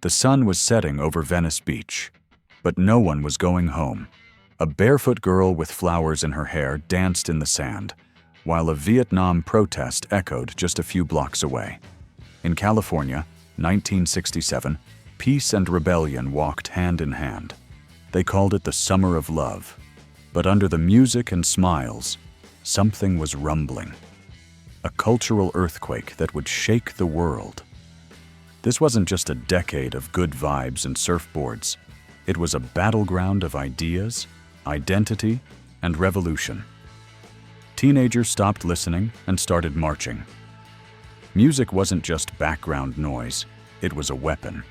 The sun was setting over Venice Beach, but no one was going home. A barefoot girl with flowers in her hair danced in the sand, while a Vietnam protest echoed just a few blocks away. In California, 1967, peace and rebellion walked hand in hand. They called it the Summer of Love. But under the music and smiles, something was rumbling. A cultural earthquake that would shake the world. This wasn't just a decade of good vibes and surfboards. It was a battleground of ideas, identity, and revolution. Teenagers stopped listening and started marching. Music wasn't just background noise, it was a weapon.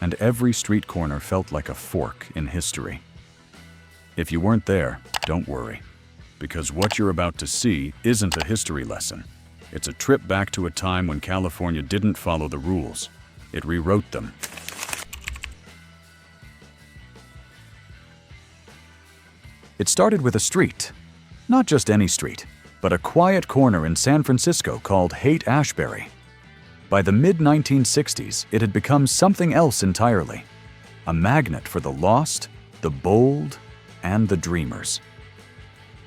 And every street corner felt like a fork in history. If you weren't there, don't worry, because what you're about to see isn't a history lesson. It's a trip back to a time when California didn't follow the rules. It rewrote them. It started with a street. Not just any street, but a quiet corner in San Francisco called Haight-Ashbury. By the mid-1960s, it had become something else entirely. A magnet for the lost, the bold, and the dreamers.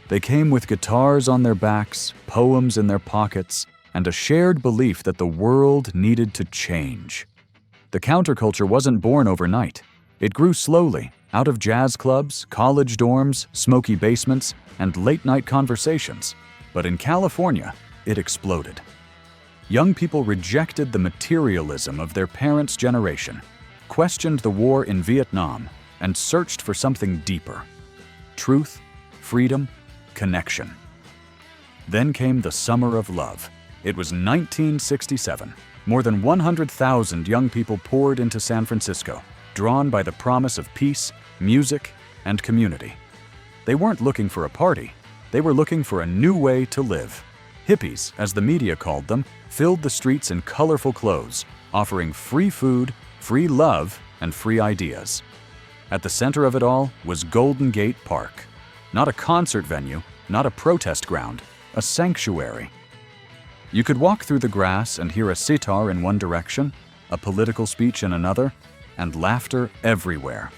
They came with guitars on their backs, poems in their pockets, and a shared belief that the world needed to change. The counterculture wasn't born overnight. It grew slowly, out of jazz clubs, college dorms, smoky basements, and late-night conversations. But in California, it exploded. Young people rejected the materialism of their parents' generation, questioned the war in Vietnam, and searched for something deeper. Truth, freedom, connection. Then came the Summer of Love. It was 1967. More than 100,000 young people poured into San Francisco, drawn by the promise of peace, music, and community. They weren't looking for a party. They were looking for a new way to live. Hippies, as the media called them, filled the streets in colorful clothes, offering free food, free love, and free ideas. At the center of it all was Golden Gate Park. Not a concert venue, not a protest ground, a sanctuary. You could walk through the grass and hear a sitar in one direction, a political speech in another, and laughter everywhere.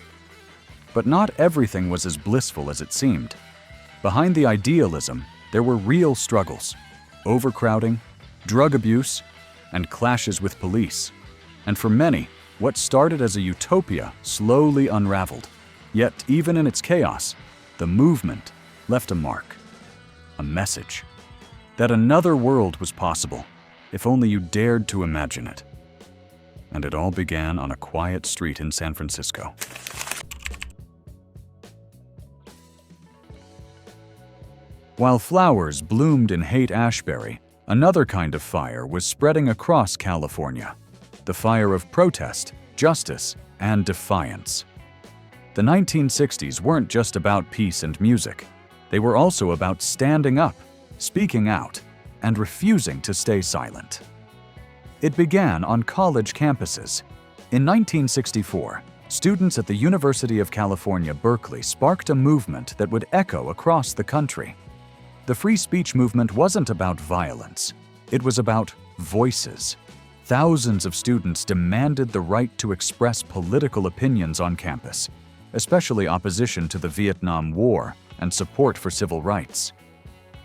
But not everything was as blissful as it seemed. Behind the idealism, there were real struggles: overcrowding, drug abuse, and clashes with police. And for many, what started as a utopia slowly unraveled. Yet, even in its chaos, the movement left a mark, a message, that another world was possible, if only you dared to imagine it. And it all began on a quiet street in San Francisco. While flowers bloomed in Haight-Ashbury, another kind of fire was spreading across California. The fire of protest, justice, and defiance. The 1960s weren't just about peace and music. They were also about standing up, speaking out, and refusing to stay silent. It began on college campuses. In 1964, students at the University of California, Berkeley sparked a movement that would echo across the country. The free speech movement wasn't about violence. It was about voices. Thousands of students demanded the right to express political opinions on campus, especially opposition to the Vietnam War and support for civil rights.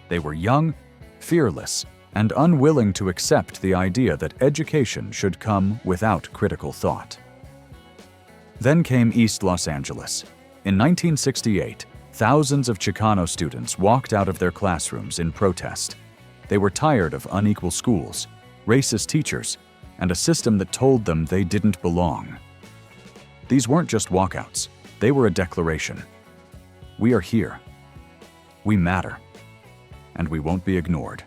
They were young, fearless, and unwilling to accept the idea that education should come without critical thought. Then came East Los Angeles. In 1968, thousands of Chicano students walked out of their classrooms in protest. They were tired of unequal schools, racist teachers, and a system that told them they didn't belong. These weren't just walkouts, they were a declaration. We are here. We matter. And we won't be ignored.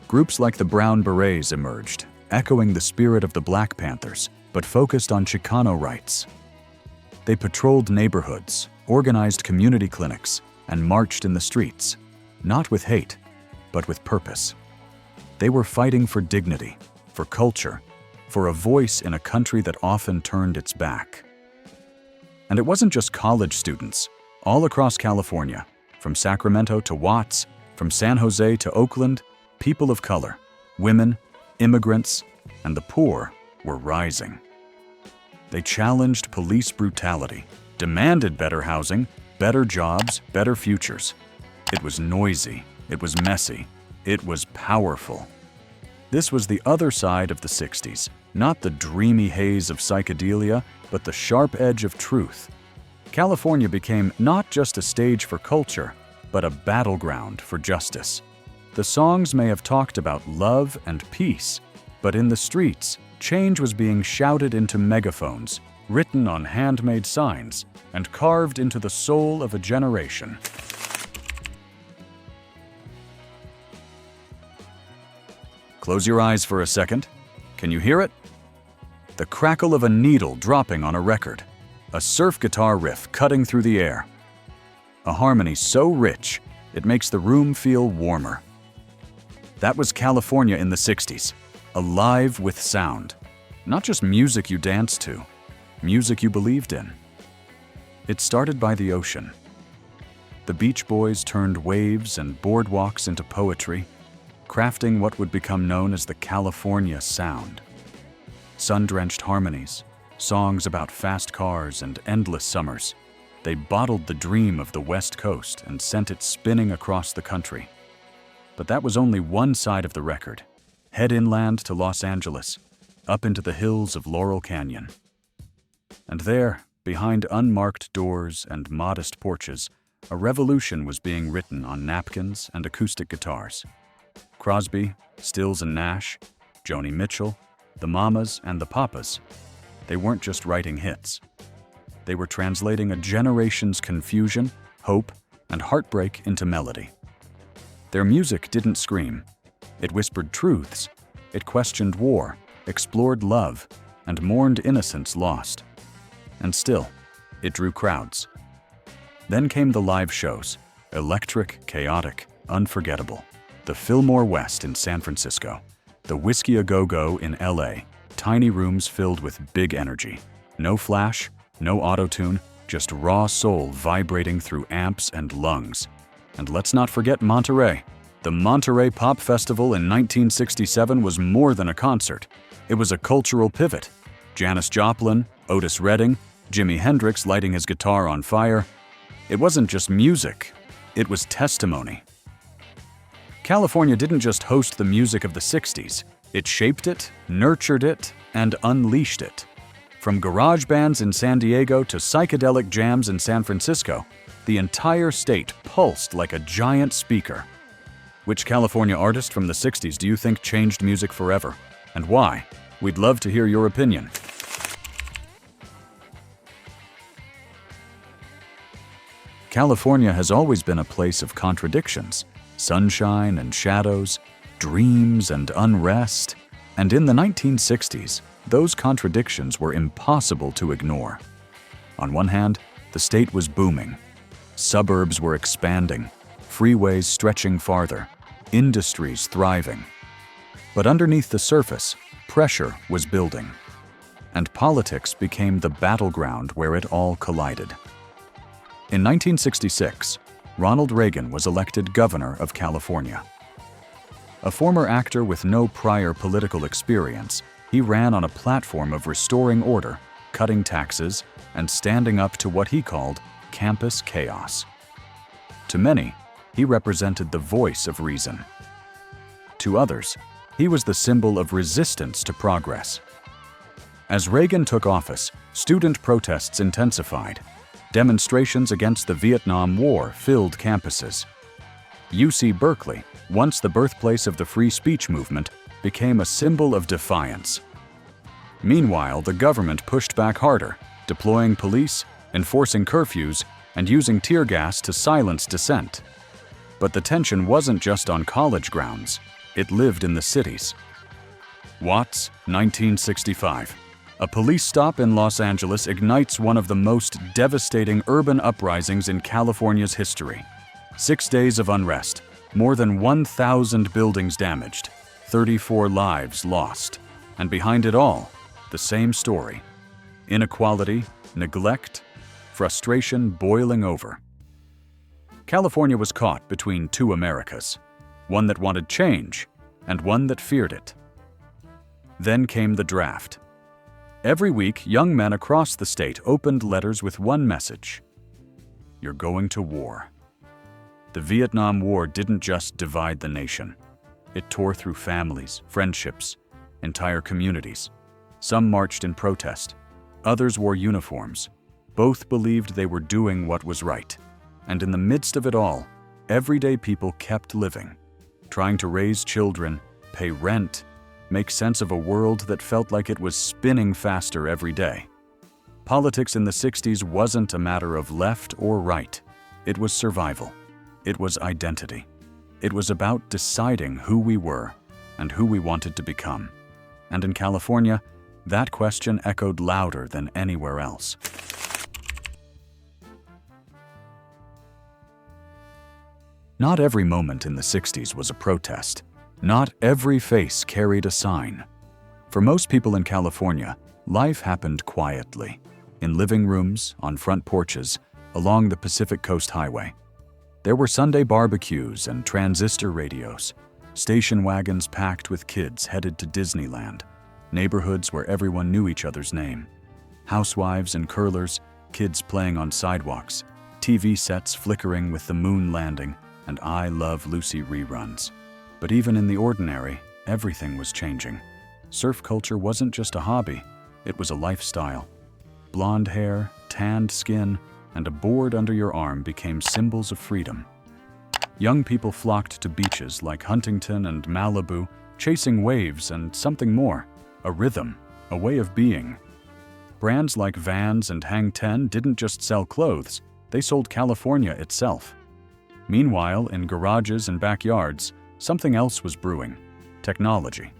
Groups like the Brown Berets emerged, echoing the spirit of the Black Panthers, but focused on Chicano rights. They patrolled neighborhoods, organized community clinics, and marched in the streets, not with hate, but with purpose. They were fighting for dignity, for culture, for a voice in a country that often turned its back. And it wasn't just college students. All across California, from Sacramento to Watts, from San Jose to Oakland, people of color, women, immigrants, and the poor were rising. They challenged police brutality, demanded better housing, better jobs, better futures. It was noisy, it was messy, it was powerful. This was the other side of the 60s, not the dreamy haze of psychedelia, but the sharp edge of truth. California became not just a stage for culture, but a battleground for justice. The songs may have talked about love and peace, but in the streets, change was being shouted into megaphones, written on handmade signs, and carved into the soul of a generation. Close your eyes for a second. Can you hear it? The crackle of a needle dropping on a record, a surf guitar riff cutting through the air. A harmony so rich, it makes the room feel warmer. That was California in the 60s, alive with sound. Not just music you danced to, music you believed in. It started by the ocean. The Beach Boys turned waves and boardwalks into poetry, crafting what would become known as the California sound. Sun-drenched harmonies, songs about fast cars and endless summers. They bottled the dream of the West Coast and sent it spinning across the country. But that was only one side of the record. Head inland to Los Angeles, up into the hills of Laurel Canyon. And there, behind unmarked doors and modest porches, a revolution was being written on napkins and acoustic guitars. Crosby, Stills and Nash, Joni Mitchell, the Mamas and the Papas, they weren't just writing hits. They were translating a generation's confusion, hope, and heartbreak into melody. Their music didn't scream. It whispered truths. It questioned war, explored love, and mourned innocence lost. And still, it drew crowds. Then came the live shows, electric, chaotic, unforgettable. The Fillmore West in San Francisco, the Whiskey A Go-Go in L.A., tiny rooms filled with big energy. No flash, no auto-tune, just raw soul vibrating through amps and lungs. And let's not forget Monterey. The Monterey Pop Festival in 1967 was more than a concert. It was a cultural pivot. Janis Joplin, Otis Redding, Jimi Hendrix lighting his guitar on fire. It wasn't just music, it was testimony. California didn't just host the music of the 60s. It shaped it, nurtured it, and unleashed it. From garage bands in San Diego to psychedelic jams in San Francisco, the entire state pulsed like a giant speaker. Which California artist from the 60s do you think changed music forever? And why? We'd love to hear your opinion. California has always been a place of contradictions. Sunshine and shadows, dreams and unrest. And in the 1960s, those contradictions were impossible to ignore. On one hand, the state was booming. Suburbs were expanding, freeways stretching farther, industries thriving. But underneath the surface, pressure was building. And politics became the battleground where it all collided. In 1966, Ronald Reagan was elected governor of California. A former actor with no prior political experience, he ran on a platform of restoring order, cutting taxes, and standing up to what he called campus chaos. To many, he represented the voice of reason. To others, he was the symbol of resistance to progress. As Reagan took office, student protests intensified. Demonstrations against the Vietnam War filled campuses. UC Berkeley, once the birthplace of the free speech movement, became a symbol of defiance. Meanwhile, the government pushed back harder, deploying police, enforcing curfews, and using tear gas to silence dissent. But the tension wasn't just on college grounds, it lived in the cities. Watts, 1965. A police stop in Los Angeles ignites one of the most devastating urban uprisings in California's history. 6 days of unrest, more than 1,000 buildings damaged, 34 lives lost. And behind it all, the same story. Inequality, neglect, frustration boiling over. California was caught between two Americas, one that wanted change and one that feared it. Then came the draft. Every week, young men across the state opened letters with one message: you're going to war. The Vietnam War didn't just divide the nation. It tore through families, friendships, entire communities. Some marched in protest. Others wore uniforms. Both believed they were doing what was right. And in the midst of it all, everyday people kept living, trying to raise children, pay rent, make sense of a world that felt like it was spinning faster every day. Politics in the 60s wasn't a matter of left or right. It was survival. It was identity. It was about deciding who we were and who we wanted to become. And in California, that question echoed louder than anywhere else. Not every moment in the 60s was a protest. Not every face carried a sign. For most people in California, life happened quietly, in living rooms, on front porches, along the Pacific Coast Highway. There were Sunday barbecues and transistor radios, station wagons packed with kids headed to Disneyland, neighborhoods where everyone knew each other's name, housewives and curlers, kids playing on sidewalks, TV sets flickering with the moon landing, and I Love Lucy reruns. But even in the ordinary, everything was changing. Surf culture wasn't just a hobby, it was a lifestyle. Blonde hair, tanned skin, and a board under your arm became symbols of freedom. Young people flocked to beaches like Huntington and Malibu, chasing waves and something more, a rhythm, a way of being. Brands like Vans and Hang Ten didn't just sell clothes, they sold California itself. Meanwhile, in garages and backyards, something else was brewing: technology,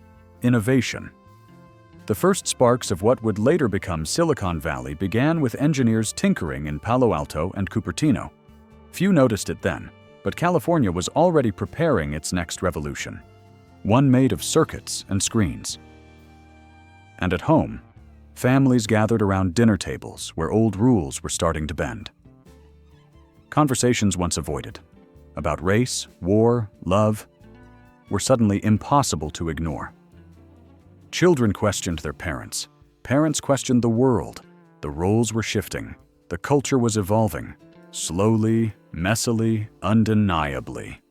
innovation. The first sparks of what would later become Silicon Valley began with engineers tinkering in Palo Alto and Cupertino. Few noticed it then, but California was already preparing its next revolution, one made of circuits and screens. And at home, families gathered around dinner tables where old rules were starting to bend. Conversations once avoided, about race, war, love, were suddenly impossible to ignore. Children questioned their parents. Parents questioned the world. The roles were shifting. The culture was evolving. Slowly, messily, undeniably.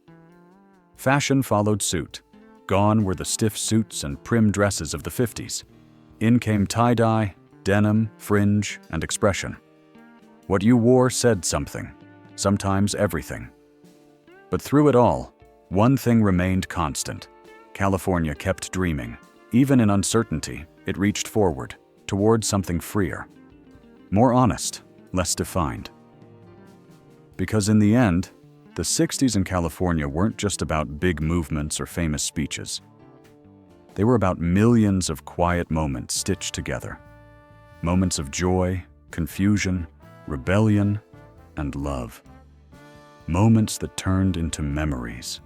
Fashion followed suit. Gone were the stiff suits and prim dresses of the 50s. In came tie-dye, denim, fringe, and expression. What you wore said something, sometimes everything. But through it all, one thing remained constant. California kept dreaming. Even in uncertainty, it reached forward, toward something freer. More honest, less defined. Because in the end, the 60s in California weren't just about big movements or famous speeches. They were about millions of quiet moments stitched together. Moments of joy, confusion, rebellion, and love. Moments that turned into memories.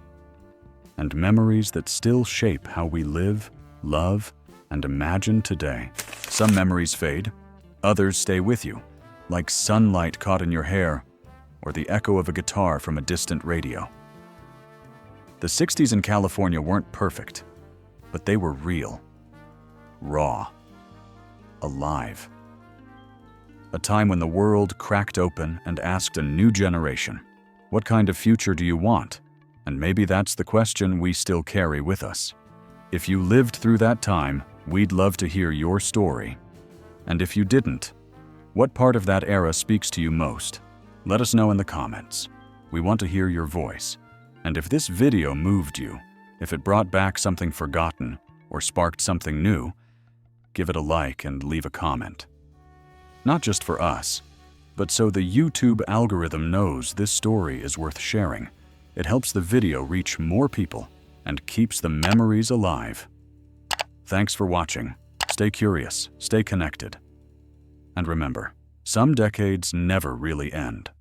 And memories that still shape how we live, love, and imagine today. Some memories fade, others stay with you, like sunlight caught in your hair or the echo of a guitar from a distant radio. The 60s in California weren't perfect, but they were real, raw, alive. A time when the world cracked open and asked a new generation, what kind of future do you want? And maybe that's the question we still carry with us. If you lived through that time, we'd love to hear your story. And if you didn't, what part of that era speaks to you most? Let us know in the comments. We want to hear your voice. And if this video moved you, if it brought back something forgotten or sparked something new, give it a like and leave a comment. Not just for us, but so the YouTube algorithm knows this story is worth sharing. It helps the video reach more people and keeps the memories alive. Thanks for watching. Stay curious, stay connected. And remember, some decades never really end.